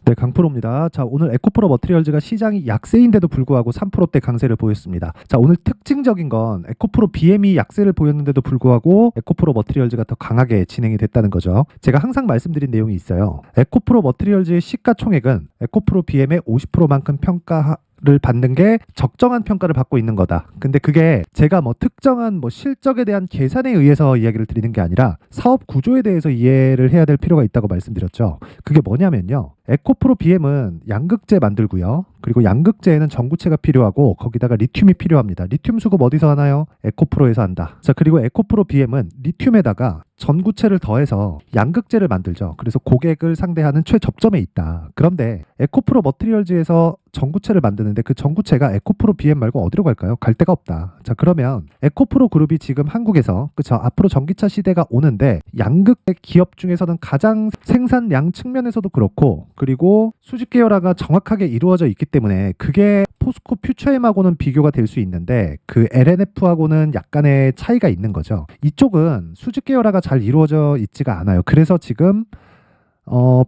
네, 강프로입니다. 자, 오늘 에코프로 머티리얼즈가 시장이 약세인데도 불구하고 3%대 강세를 보였습니다. 자, 오늘 특징적인 건 에코프로 BM이 약세를 보였는데도 불구하고 에코프로 머티리얼즈가 더 강하게 진행이 됐다는 거죠. 제가 항상 말씀드린 내용이 있어요. 에코프로 머티리얼즈의 시가총액은 에코프로 BM의 50%만큼 를 받는 게 적정한 평가를 받고 있는 거다. 근데 그게 제가 특정한 실적에 대한 계산에 의해서 이야기를 드리는 게 아니라 사업 구조에 대해서 이해를 해야 될 필요가 있다고 말씀드렸죠. 그게 뭐냐면요. 에코프로 BM은 양극재 만들고요. 그리고 양극재에는 전구체가 필요하고 거기다가 리튬이 필요합니다. 리튬 수급 어디서 하나요? 에코프로에서 한다. 자, 그리고 에코프로 BM은 리튬에다가 전구체를 더해서 양극재를 만들죠. 그래서 고객을 상대하는 최접점에 있다. 그런데 에코프로 머티리얼즈에서 전구체를 만드는데 그 전구체가 에코프로 BM 말고 어디로 갈까요? 갈 데가 없다. 자, 그러면 에코프로 그룹이 지금 한국에서 그쵸? 앞으로 전기차 시대가 오는데 양극재 기업 중에서는 가장 생산량 측면에서도 그렇고 그리고 수직 계열화가 정확하게 이루어져 있기 때문에 그게 포스코 퓨처엠하고는 비교가 될 수 있는데 그 LNF하고는 약간의 차이가 있는 거죠. 이쪽은 수직 계열화가 잘 이루어져 있지가 않아요. 그래서 지금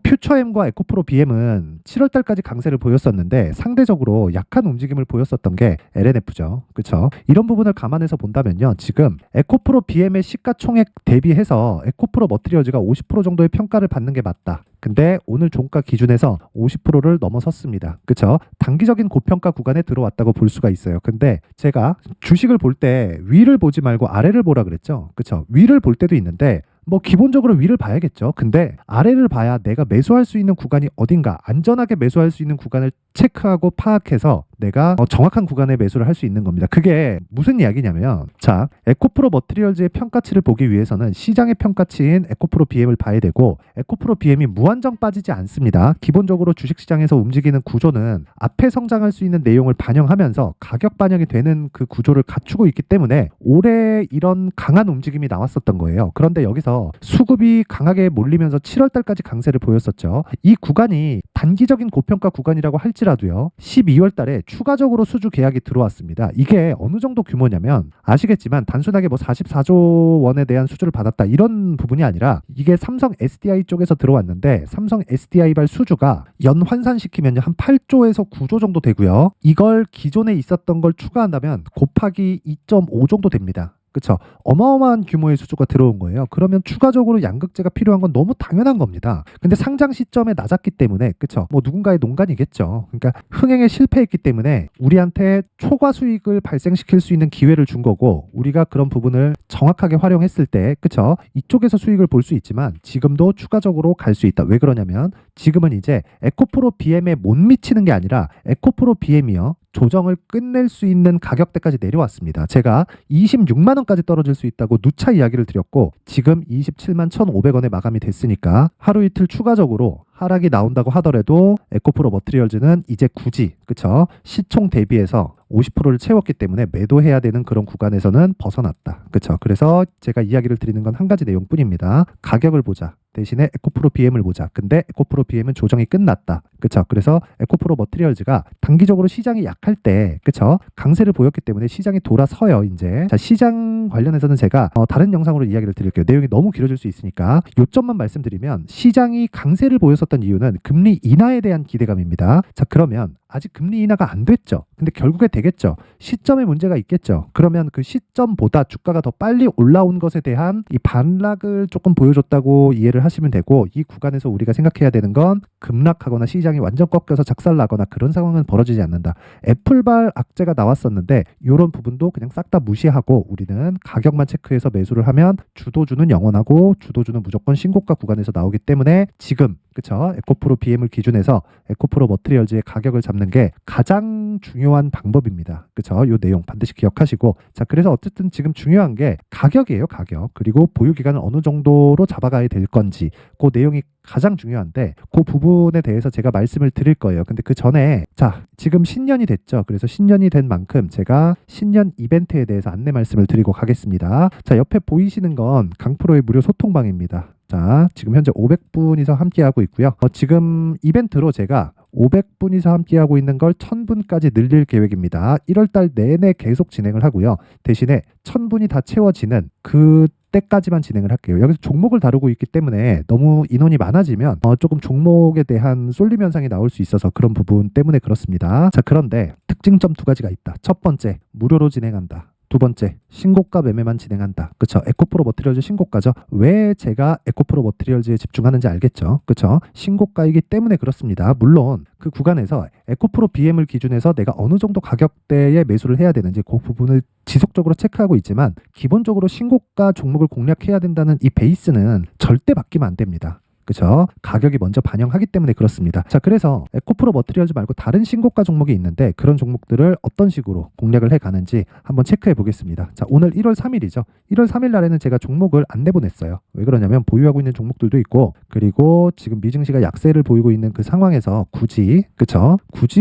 퓨처엠과 에코프로 BM은 7월 달까지 강세를 보였었는데 상대적으로 약한 움직임을 보였었던 게 LNF죠. 그렇죠? 이런 부분을 감안해서 본다면요. 지금 에코프로 BM의 시가총액 대비해서 에코프로 머티리얼즈가 50% 정도의 평가를 받는 게 맞다. 근데 오늘 종가 기준에서 50%를 넘어섰습니다. 그렇죠? 단기적인 고평가 구간에 들어왔다고 볼 수가 있어요. 근데 제가 주식을 볼 때 위를 보지 말고 아래를 보라 그랬죠. 그렇죠? 위를 볼 때도 있는데 기본적으로 위를 봐야겠죠. 근데 아래를 봐야 내가 매수할 수 있는 구간이 어딘가 안전하게 매수할 수 있는 구간을 체크하고 파악해서 내가 정확한 구간에 매수를 할 수 있는 겁니다. 그게 무슨 이야기냐면 자, 에코프로 머티리얼즈의 평가치를 보기 위해서는 시장의 평가치인 에코프로 BM을 봐야 되고 에코프로 BM이 무한정 빠지지 않습니다. 기본적으로 주식시장에서 움직이는 구조는 앞에 성장할 수 있는 내용을 반영하면서 가격 반영이 되는 그 구조를 갖추고 있기 때문에 올해 이런 강한 움직임이 나왔었던 거예요. 그런데 여기서 수급이 강하게 몰리면서 7월 달까지 강세를 보였었죠. 이 구간이 단기적인 고평가 구간이라고 할지라도요. 12월 달에 추가적으로 수주 계약이 들어왔습니다. 이게 어느 정도 규모냐면 아시겠지만 단순하게 44조 원에 대한 수주를 받았다 이런 부분이 아니라 이게 삼성 SDI 쪽에서 들어왔는데 삼성 SDI발 수주가 연 환산시키면 한 8조에서 9조 정도 되고요. 이걸 기존에 있었던 걸 추가한다면 곱하기 2.5 정도 됩니다. 그렇죠. 어마어마한 규모의 수주가 들어온 거예요. 그러면 추가적으로 양극재가 필요한 건 너무 당연한 겁니다. 근데 상장 시점에 낮았기 때문에 그렇죠. 누군가의 농간이겠죠. 그러니까 흥행에 실패했기 때문에 우리한테 초과 수익을 발생시킬 수 있는 기회를 준 거고 우리가 그런 부분을 정확하게 활용했을 때 그렇죠. 이쪽에서 수익을 볼 수 있지만 지금도 추가적으로 갈 수 있다. 왜 그러냐면 지금은 이제 에코프로 BM에 못 미치는 게 아니라 에코프로 BM이요. 조정을 끝낼 수 있는 가격대까지 내려왔습니다. 제가 26만 원까지 떨어질 수 있다고 누차 이야기를 드렸고 지금 27만 1,500원에 마감이 됐으니까 하루 이틀 추가적으로 하락이 나온다고 하더라도 에코프로 머티리얼즈는 이제 굳이 그쵸 시총 대비해서 50%를 채웠기 때문에 매도해야 되는 그런 구간에서는 벗어났다. 그쵸? 그래서 제가 이야기를 드리는 건 한 가지 내용뿐입니다. 가격을 보자. 대신에 에코프로 BM을 보자. 근데 에코프로 BM은 조정이 끝났다. 그쵸? 그래서 에코프로 머티리얼즈가 단기적으로 시장이 약할 때 그쵸? 강세를 보였기 때문에 시장이 돌아서요. 이제 자, 시장 관련해서는 제가 다른 영상으로 이야기를 드릴게요. 내용이 너무 길어질 수 있으니까 요점만 말씀드리면 시장이 강세를 보였었던 이유는 금리 인하에 대한 기대감입니다. 자, 그러면 아직 금리 인하가 안 됐죠. 근데 결국에 되겠죠. 시점에 문제가 있겠죠. 그러면 그 시점보다 주가가 더 빨리 올라온 것에 대한 이 반락을 조금 보여줬다고 이해를 하시면 되고 이 구간에서 우리가 생각해야 되는 건 급락하거나 시장이 완전 꺾여서 작살나거나 그런 상황은 벌어지지 않는다. 애플발 악재가 나왔었는데 이런 부분도 그냥 싹 다 무시하고 우리는 가격만 체크해서 매수를 하면 주도주는 영원하고 주도주는 무조건 신고가 구간에서 나오기 때문에 지금 그쵸? 에코프로 BM을 기준해서 에코프로 머티리얼즈의 가격을 잡는 게 가장 중요한 방법입니다. 그쵸? 이 내용 반드시 기억하시고 자, 그래서 어쨌든 지금 중요한 게 가격이에요. 가격. 그리고 보유 기간을 어느 정도로 잡아가야 될 건지 그 내용이 가장 중요한데 그 부분에 대해서 제가 말씀을 드릴 거예요. 근데 그 전에 자, 지금 신년이 됐죠. 그래서 신년이 된 만큼 제가 신년 이벤트에 대해서 안내 말씀을 드리고 가겠습니다. 자, 옆에 보이시는 건 강프로의 무료 소통방입니다. 자, 지금 현재 500분이서 함께하고 있고요. 지금 이벤트로 제가 500분이서 함께하고 있는 걸 1000분까지 늘릴 계획입니다. 1월 달 내내 계속 진행을 하고요. 대신에 1000분이 다 채워지는 그때 이때까지만 진행을 할게요. 여기서 종목을 다루고 있기 때문에 너무 인원이 많아지면 조금 종목에 대한 쏠림 현상이 나올 수 있어서 그런 부분 때문에 그렇습니다. 자, 그런데 특징점 두 가지가 있다. 첫 번째, 무료로 진행한다. 두 번째, 신고가 매매만 진행한다. 그쵸? 에코프로 머티리얼즈 신고가죠. 왜 제가 에코프로 머티리얼즈에 집중하는지 알겠죠? 그쵸? 신고가이기 때문에 그렇습니다. 물론 그 구간에서 에코프로 BM을 기준해서 내가 어느 정도 가격대에 매수를 해야 되는지 그 부분을 지속적으로 체크하고 있지만 기본적으로 신고가 종목을 공략해야 된다는 이 베이스는 절대 바뀌면 안 됩니다. 그죠? 가격이 먼저 반영하기 때문에 그렇습니다. 자, 그래서 에코프로 머티리얼즈 말고 다른 신고가 종목이 있는데 그런 종목들을 어떤 식으로 공략을 해 가는지 한번 체크해 보겠습니다. 자, 오늘 1월 3일이죠. 1월 3일 날에는 제가 종목을 안 내보냈어요. 왜 그러냐면 보유하고 있는 종목들도 있고 그리고 지금 미증시가 약세를 보이고 있는 그 상황에서 굳이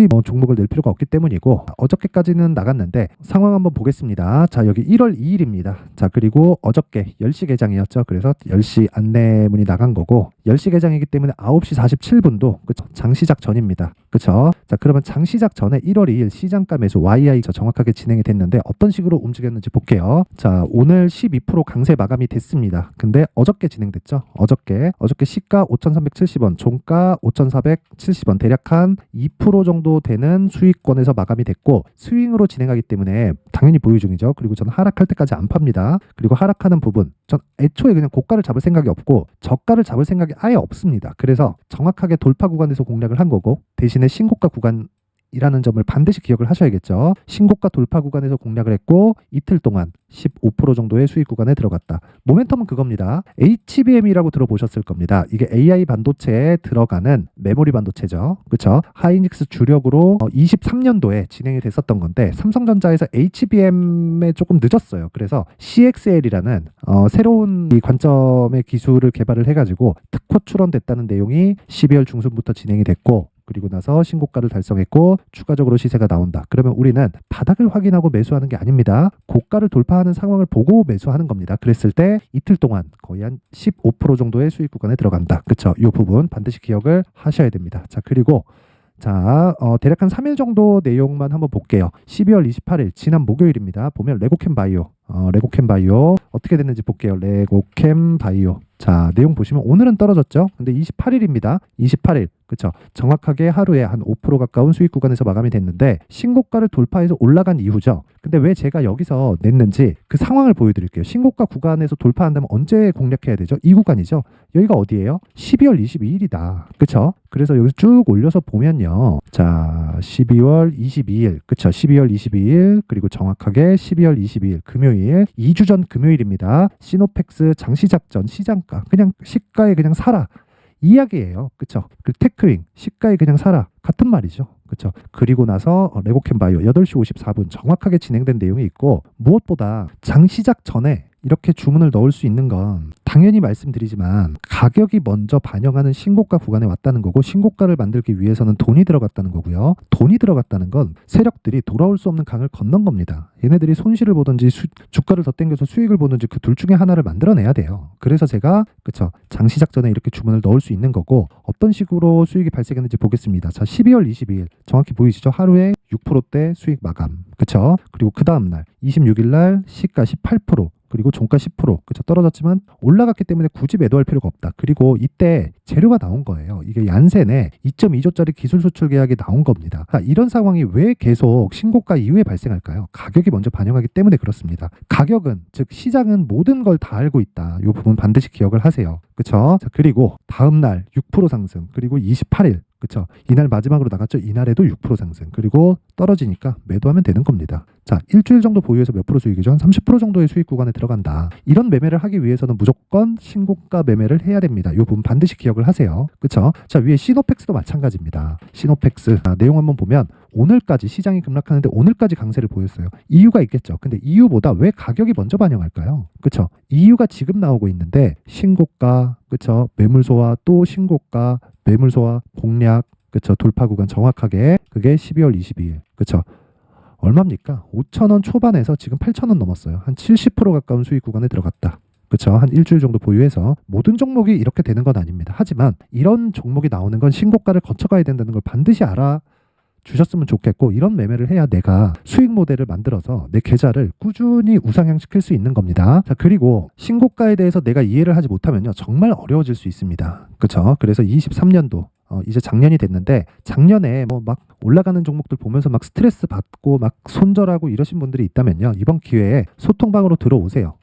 뭐 종목을 낼 필요가 없기 때문이고 어저께까지는 나갔는데 상황 한번 보겠습니다. 자, 여기 1월 2일입니다. 자, 그리고 어저께 10시 개장이었죠. 그래서 10시 안내문이 나간 거고 10시 개장이기 때문에 9시 47분도 그쵸? 장시작 전입니다. 그쵸? 자, 그러면 장시작 전에 1월 2일 시장가 매수 YI 정확하게 진행이 됐는데 어떤 식으로 움직였는지 볼게요. 자, 오늘 12% 강세 마감이 됐습니다. 근데 어저께 진행됐죠. 어저께 시가 5,370원, 종가 5,470원, 대략 한 2% 정도 되는 수익권에서 마감이 됐고 스윙으로 진행하기 때문에 당연히 보유 중이죠. 그리고 저는 하락할 때까지 안 팝니다. 그리고 하락하는 부분 전 애초에 그냥 고가를 잡을 생각이 없고 저가를 잡을 생각이 아예 없습니다. 그래서 정확하게 돌파 구간에서 공략을 한 거고 대신에 신고가 구간이라는 점을 반드시 기억을 하셔야겠죠. 신고가 돌파 구간에서 공략을 했고 이틀 동안 15% 정도의 수익 구간에 들어갔다. 모멘텀은 그겁니다. HBM이라고 들어보셨을 겁니다. 이게 AI 반도체에 들어가는 메모리 반도체죠. 그렇죠? 하이닉스 주력으로 23년도에 진행이 됐었던 건데 삼성전자에서 HBM에 조금 늦었어요. 그래서 CXL이라는 새로운 이 관점의 기술을 개발을 해가지고 특허 출원됐다는 내용이 12월 중순부터 진행이 됐고 그리고 나서 신고가를 달성했고 추가적으로 시세가 나온다. 그러면 우리는 바닥을 확인하고 매수하는 게 아닙니다. 고가를 돌파하는 상황을 보고 매수하는 겁니다. 그랬을 때 이틀 동안 거의 한 15% 정도의 수익 구간에 들어간다. 그렇죠? 이 부분 반드시 기억을 하셔야 됩니다. 자, 그리고 대략 한 3일 정도 내용만 한번 볼게요. 12월 28일 지난 목요일입니다. 보면 레고캠 바이오 어떻게 됐는지 볼게요. 레고캠 바이오. 자, 내용 보시면 오늘은 떨어졌죠. 근데 28일입니다. 28일. 그쵸? 정확하게 하루에 한 5% 가까운 수익 구간에서 마감이 됐는데 신고가를 돌파해서 올라간 이후죠. 근데 왜 제가 여기서 냈는지 그 상황을 보여드릴게요. 신고가 구간에서 돌파한다면 언제 공략해야 되죠? 이 구간이죠. 여기가 어디예요? 12월 22일이다. 그쵸? 그래서 여기서 쭉 올려서 보면요. 자, 12월 22일. 그쵸? 12월 22일 그리고 정확하게 12월 22일 금요일 2주 전 금요일입니다. 시노펙스 장시작전 시장가 그냥 시가에 그냥 사라. 이야기예요. 그쵸? 그 테크윙 시가에 그냥 사라. 같은 말이죠. 그쵸? 그리고 나서 레고캠 바이오 8시 54분 정확하게 진행된 내용이 있고 무엇보다 장시작 전에 이렇게 주문을 넣을 수 있는 건 당연히 말씀드리지만 가격이 먼저 반영하는 신고가 구간에 왔다는 거고 신고가를 만들기 위해서는 돈이 들어갔다는 거고요. 돈이 들어갔다는 건 세력들이 돌아올 수 없는 강을 건넌 겁니다. 얘네들이 손실을 보든지 주가를 더 땡겨서 수익을 보든지 그 둘 중에 하나를 만들어내야 돼요. 그래서 제가 그쵸 장시작 전에 이렇게 주문을 넣을 수 있는 거고 어떤 식으로 수익이 발생했는지 보겠습니다. 자, 12월 22일 정확히 보이시죠? 하루에 6%대 수익 마감. 그쵸? 그리고 그 다음날 26일 날 시가 18% 그리고 종가 10% 그쵸? 떨어졌지만 올라갔기 때문에 굳이 매도할 필요가 없다. 그리고 이때 재료가 나온 거예요. 이게 얀센에 2.2조짜리 기술 수출 계약이 나온 겁니다. 이런 상황이 왜 계속 신고가 이후에 발생할까요? 가격이 먼저 반영하기 때문에 그렇습니다. 가격은 즉 시장은 모든 걸 다 알고 있다. 이 부분 반드시 기억을 하세요. 그쵸? 자, 그리고 다음날 6% 상승 그리고 28일 그쵸? 이날 마지막으로 나갔죠. 이날에도 6% 상승 그리고 떨어지니까 매도하면 되는 겁니다. 자, 일주일 정도 보유해서 몇 프로 수익이죠? 한 30% 정도의 수익 구간에 들어간다. 이런 매매를 하기 위해서는 무조건 신고가 매매를 해야 됩니다. 이 부분 반드시 기억을 하세요. 그쵸? 자, 위에 시노펙스도 마찬가지입니다. 시노펙스 내용 한번 보면 오늘까지 시장이 급락하는데 오늘까지 강세를 보였어요. 이유가 있겠죠. 근데 이유보다 왜 가격이 먼저 반영할까요? 그쵸? 이유가 지금 나오고 있는데 신고가 그쵸? 매물소화 또 신고가 매물소화 공략 그쵸? 돌파 구간 정확하게 그게 12월 22일 그쵸? 얼마입니까? 5,000원 초반에서 지금 8,000원 넘었어요. 한 70% 가까운 수익 구간에 들어갔다. 그렇죠. 한 일주일 정도 보유해서 모든 종목이 이렇게 되는 건 아닙니다. 하지만 이런 종목이 나오는 건 신고가를 거쳐가야 된다는 걸 반드시 알아 주셨으면 좋겠고, 이런 매매를 해야 내가 수익 모델을 만들어서 내 계좌를 꾸준히 우상향시킬 수 있는 겁니다. 자, 그리고 신고가에 대해서 내가 이해를 하지 못하면요, 정말 어려워질 수 있습니다. 그렇죠? 그래서 23년도 이제 작년이 됐는데, 작년에 뭐 막 올라가는 종목들 보면서 막 스트레스 받고 막 손절하고 이러신 분들이 있다면요, 이번 기회에 소통방으로 들어오세요.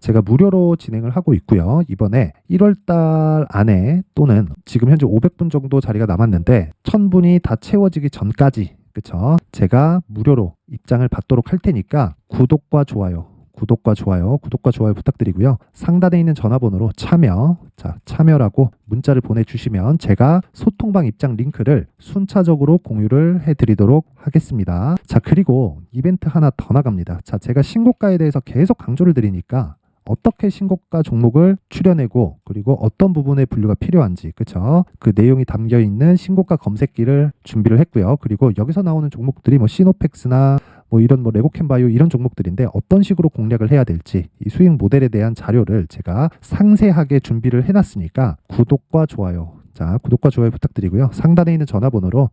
제가 무료로 진행을 하고 있고요. 이번에 1월달 안에 또는 지금 현재 500분 정도 자리가 남았는데 1000분이 다 채워지기 전까지, 그쵸? 제가 무료로 입장을 받도록 할 테니까 구독과 좋아요 부탁드리고요. 상단에 있는 전화번호로 참여라고 문자를 보내주시면 제가 소통방 입장 링크를 순차적으로 공유를 해드리도록 하겠습니다. 자, 그리고 이벤트 하나 더 나갑니다. 자, 제가 신고가에 대해서 계속 강조를 드리니까 어떻게 신고가 종목을 추려내고, 그리고 어떤 부분에 분류가 필요한지, 그쵸? 그 내용이 담겨 있는 신고가 검색기를 준비를 했고요. 그리고 여기서 나오는 종목들이 뭐 시노펙스나 뭐 이런 뭐 레고캠바이오 이런 종목들인데 어떤 식으로 공략을 해야 될지, 이 수익 모델에 대한 자료를 제가 상세하게 준비를 해놨으니까 구독과 좋아요 부탁드리고요. 상단에 있는 전화번호로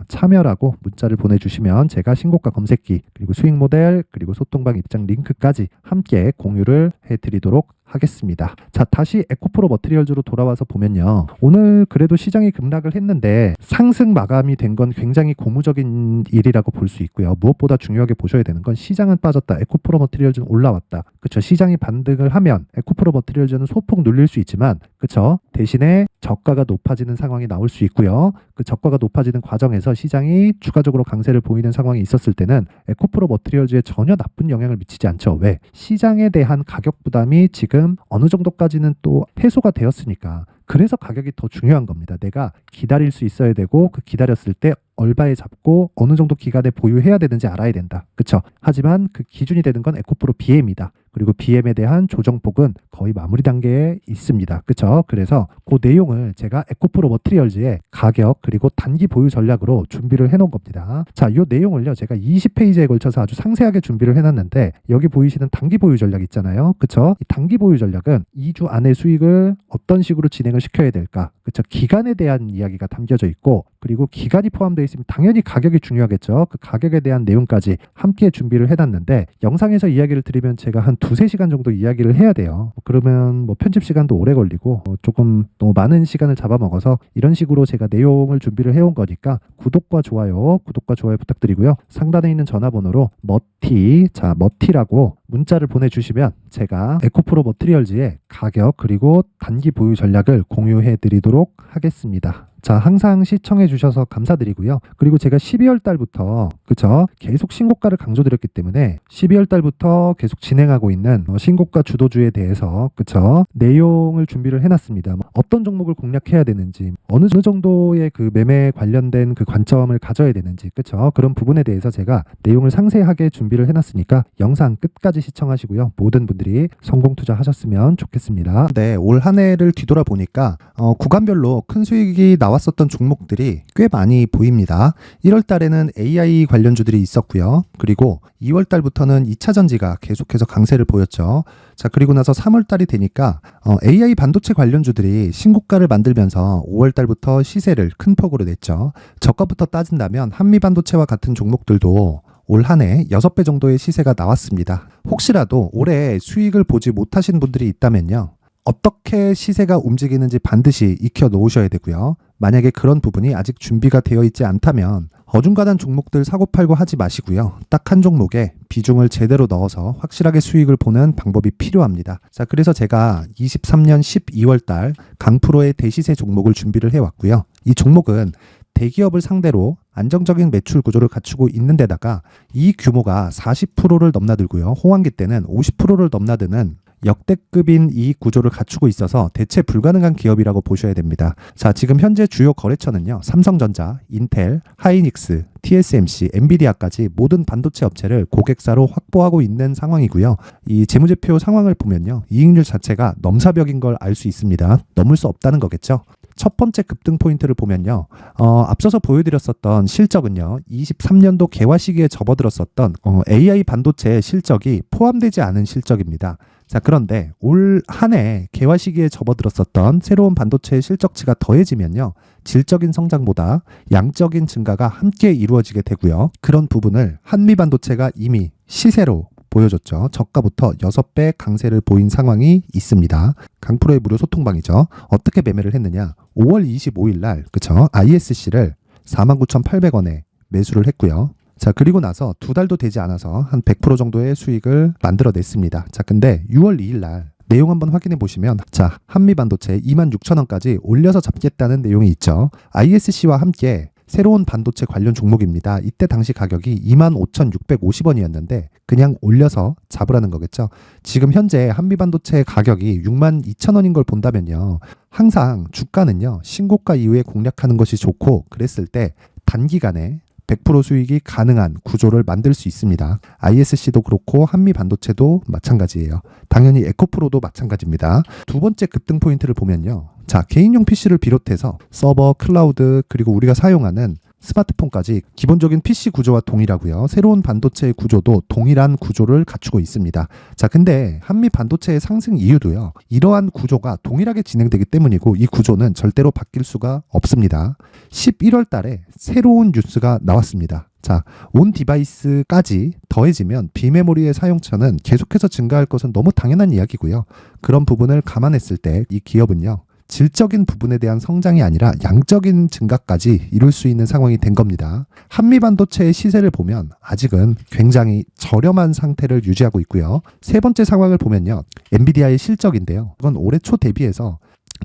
참여라고 문자를 보내주시면 제가 신고가 검색기, 그리고 수익 모델, 그리고 소통방 입장 링크까지 함께 공유를 해드리도록 하겠습니다. 자, 다시 에코프로 머티리얼즈로 돌아와서 보면요, 오늘 그래도 시장이 급락을 했는데 상승 마감이 된 건 굉장히 고무적인 일이라고 볼 수 있고요. 무엇보다 중요하게 보셔야 되는 건, 시장은 빠졌다, 에코프로 머티리얼즈는 올라왔다. 그쵸? 시장이 반등을 하면 에코프로 머티리얼즈는 소폭 눌릴 수 있지만, 그쵸? 대신에 저가가 높아지는 상황이 나올 수 있고요. 그 저가가 높아지는 과정에서 시장이 추가적으로 강세를 보이는 상황이 있었을 때는 에코프로 머티리얼즈에 전혀 나쁜 영향을 미치지 않죠. 왜? 시장에 대한 가격 부담이 지금 어느 정도까지는 또 해소가 되었으니까. 그래서 가격이 더 중요한 겁니다. 내가 기다릴 수 있어야 되고, 그 기다렸을 때 얼바에 잡고 어느 정도 기간에 보유해야 되는지 알아야 된다. 그쵸? 하지만 그 기준이 되는 건 에코프로 BM이다. 그리고 BM에 대한 조정폭은 거의 마무리 단계에 있습니다. 그쵸? 그래서 그 내용을 제가 에코프로 머티리얼즈의 가격, 그리고 단기 보유 전략으로 준비를 해놓은 겁니다. 자, 이 내용을요, 제가 20페이지에 걸쳐서 아주 상세하게 준비를 해놨는데, 여기 보이시는 단기 보유 전략 있잖아요. 그쵸? 이 단기 보유 전략은 2주 안에 수익을 어떤 식으로 진행을 시켜야 될까? 그쵸? 기간에 대한 이야기가 담겨져 있고, 그리고 기간이 포함되어 있으면 당연히 가격이 중요하겠죠. 그 가격에 대한 내용까지 함께 준비를 해놨는데, 영상에서 이야기를 드리면 제가 한 2-3시간 정도 이야기를 해야 돼요. 그러면 뭐 편집 시간도 오래 걸리고 조금 너무 많은 시간을 잡아먹어서 이런 식으로 제가 내용을 준비를 해온 거니까 구독과 좋아요 부탁드리고요. 상단에 있는 전화번호로 머티라고 문자를 보내주시면 제가 에코프로 머티리얼즈의 가격, 그리고 단기 보유 전략을 공유해 드리도록 하겠습니다. 자, 항상 시청해 주셔서 감사드리고요. 그리고 제가 12월 달부터, 그쵸? 계속 신고가를 강조드렸기 때문에 12월 달부터 계속 진행하고 있는 신고가 주도주에 대해서, 그쵸? 내용을 준비를 해놨습니다. 어떤 종목을 공략해야 되는지, 어느 정도의 그 매매 관련된 그 관점을 가져야 되는지, 그쵸? 그런 부분에 대해서 제가 내용을 상세하게 준비를 해놨으니까 영상 끝까지 시청하시고요. 모든 분들이 성공 투자하셨으면 좋겠습니다. 네, 올 한 해를 뒤돌아보니까 구간별로 큰 수익이 나왔었던 종목들이 꽤 많이 보입니다. 1월 달에는 AI 관련주들이 있었고요. 그리고 2월 달부터는 2차 전지가 계속해서 강세를 보였죠. 자, 그리고 나서 3월 달이 되니까 AI 반도체 관련주들이 신고가를 만들면서 5월 달부터 시세를 큰 폭으로 냈죠. 저가부터 따진다면 한미 반도체와 같은 종목들도 올 한 해 6배 정도의 시세가 나왔습니다. 혹시라도 올해 수익을 보지 못하신 분들이 있다면요, 어떻게 시세가 움직이는지 반드시 익혀 놓으셔야 되고요. 만약에 그런 부분이 아직 준비가 되어 있지 않다면 어중간한 종목들 사고팔고 하지 마시고요. 딱 한 종목에 비중을 제대로 넣어서 확실하게 수익을 보는 방법이 필요합니다. 자, 그래서 제가 23년 12월 달 강프로의 대시세 종목을 준비를 해왔고요. 이 종목은 대기업을 상대로 안정적인 매출 구조를 갖추고 있는 데다가 이 규모가 40%를 넘나들고요. 호황기 때는 50%를 넘나드는 역대급인 이익 구조를 갖추고 있어서 대체 불가능한 기업이라고 보셔야 됩니다. 자, 지금 현재 주요 거래처는요, 삼성전자, 인텔, 하이닉스, TSMC, 엔비디아까지 모든 반도체 업체를 고객사로 확보하고 있는 상황이고요. 이 재무제표 상황을 보면요, 이익률 자체가 넘사벽인 걸 알 수 있습니다. 넘을 수 없다는 거겠죠. 첫 번째 급등 포인트를 보면요, 앞서서 보여드렸었던 실적은요, 23년도 개화 시기에 접어들었었던 AI 반도체의 실적이 포함되지 않은 실적입니다. 자, 그런데 올 한 해 개화 시기에 접어들었었던 새로운 반도체의 실적치가 더해지면요, 질적인 성장보다 양적인 증가가 함께 이루어지게 되고요. 그런 부분을 한미반도체가 이미 시세로 보여줬죠. 저가부터 6배 강세를 보인 상황이 있습니다. 강프로의 무료 소통방이죠. 어떻게 매매를 했느냐? 5월 25일 날 그쵸? ISC를 49,800원에 매수를 했고요. 자, 그리고 나서 2달도 되지 않아서 한 100% 정도의 수익을 만들어냈습니다. 자, 근데 6월 2일 날 내용 한번 확인해 보시면 자, 한미반도체 26,000원까지 올려서 잡겠다는 내용이 있죠. ISC와 함께 새로운 반도체 관련 종목입니다. 이때 당시 가격이 25,650원이었는데 그냥 올려서 잡으라는 거겠죠. 지금 현재 한미반도체 가격이 62,000원인 걸 본다면요. 항상 주가는요. 신고가 이후에 공략하는 것이 좋고 그랬을 때 단기간에 100% 수익이 가능한 구조를 만들 수 있습니다. ISC도 그렇고 한미반도체도 마찬가지예요. 당연히 에코프로도 마찬가지입니다. 두 번째 급등 포인트를 보면요. 자, 개인용 PC를 비롯해서 서버, 클라우드, 그리고 우리가 사용하는 스마트폰까지 기본적인 PC 구조와 동일하고요. 새로운 반도체의 구조도 동일한 구조를 갖추고 있습니다. 자, 근데 한미 반도체의 상승 이유도요. 이러한 구조가 동일하게 진행되기 때문이고 이 구조는 절대로 바뀔 수가 없습니다. 11월 달에 새로운 뉴스가 나왔습니다. 자, 온 디바이스까지 더해지면 비메모리의 사용처는 계속해서 증가할 것은 너무 당연한 이야기고요. 그런 부분을 감안했을 때 이 기업은요. 질적인 부분에 대한 성장이 아니라 양적인 증가까지 이룰 수 있는 상황이 된 겁니다. 한미반도체의 시세를 보면 아직은 굉장히 저렴한 상태를 유지하고 있고요. 세 번째 상황을 보면요. 엔비디아의 실적인데요. 이건 올해 초 대비해서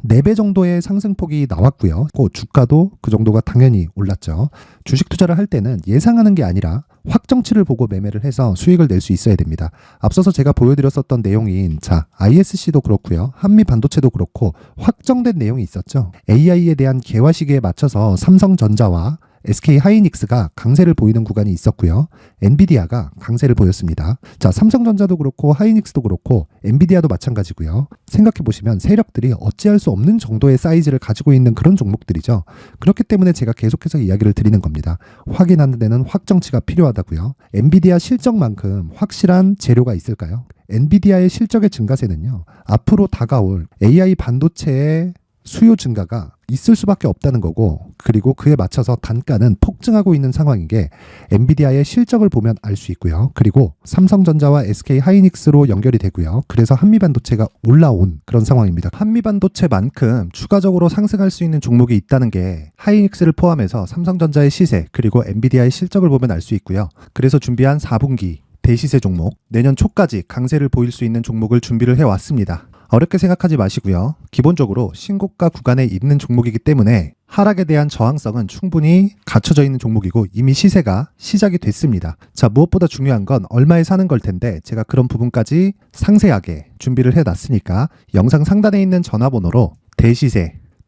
4배 정도의 상승폭이 나왔고요. 주가도 그 정도가 당연히 올랐죠. 주식 투자를 할 때는 예상하는 게 아니라 확정치를 보고 매매를 해서 수익을 낼 수 있어야 됩니다. 앞서서 제가 보여드렸었던 내용인 자, ISC도 그렇고요. 한미반도체도 그렇고 확정된 내용이 있었죠. AI에 대한 개화 시기에 맞춰서 삼성전자와 SK 하이닉스가 강세를 보이는 구간이 있었고요. 엔비디아가 강세를 보였습니다. 자, 삼성전자도 그렇고 하이닉스도 그렇고 엔비디아도 마찬가지고요. 생각해 보시면 세력들이 어찌할 수 없는 정도의 사이즈를 가지고 있는 그런 종목들이죠. 그렇기 때문에 제가 계속해서 이야기를 드리는 겁니다. 확인하는 데는 확정치가 필요하다고요. 엔비디아 실적만큼 확실한 재료가 있을까요? 엔비디아의 실적의 증가세는요. 앞으로 다가올 AI 반도체의 수요 증가가 있을 수밖에 없다는 거고 그리고 그에 맞춰서 단가는 폭증하고 있는 상황인 게 엔비디아의 실적을 보면 알 수 있고요. 그리고 삼성전자와 SK 하이닉스로 연결이 되고요. 그래서 한미반도체가 올라온 그런 상황입니다. 한미반도체만큼 추가적으로 상승할 수 있는 종목이 있다는 게 하이닉스를 포함해서 삼성전자의 시세 그리고 엔비디아의 실적을 보면 알 수 있고요. 그래서 준비한 4분기 대시세 종목, 내년 초까지 강세를 보일 수 있는 종목을 준비를 해왔습니다. 어렵게 생각하지 마시고요. 기본적으로 신고가 구간에 있는 종목이기 때문에 하락에 대한 저항성은 충분히 갖춰져 있는 종목이고 이미 시세가 시작이 됐습니다. 자, 무엇보다 중요한 건 얼마에 사는 걸 텐데 제가 그런 부분까지 상세하게 준비를 해놨으니까 영상 상단에 있는 전화번호로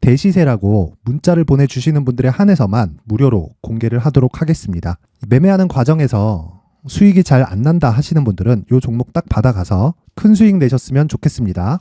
대시세라고 문자를 보내주시는 분들에 한해서만 무료로 공개를 하도록 하겠습니다. 매매하는 과정에서 수익이 잘 안 난다 하시는 분들은 이 종목 딱 받아가서 큰 수익 내셨으면 좋겠습니다.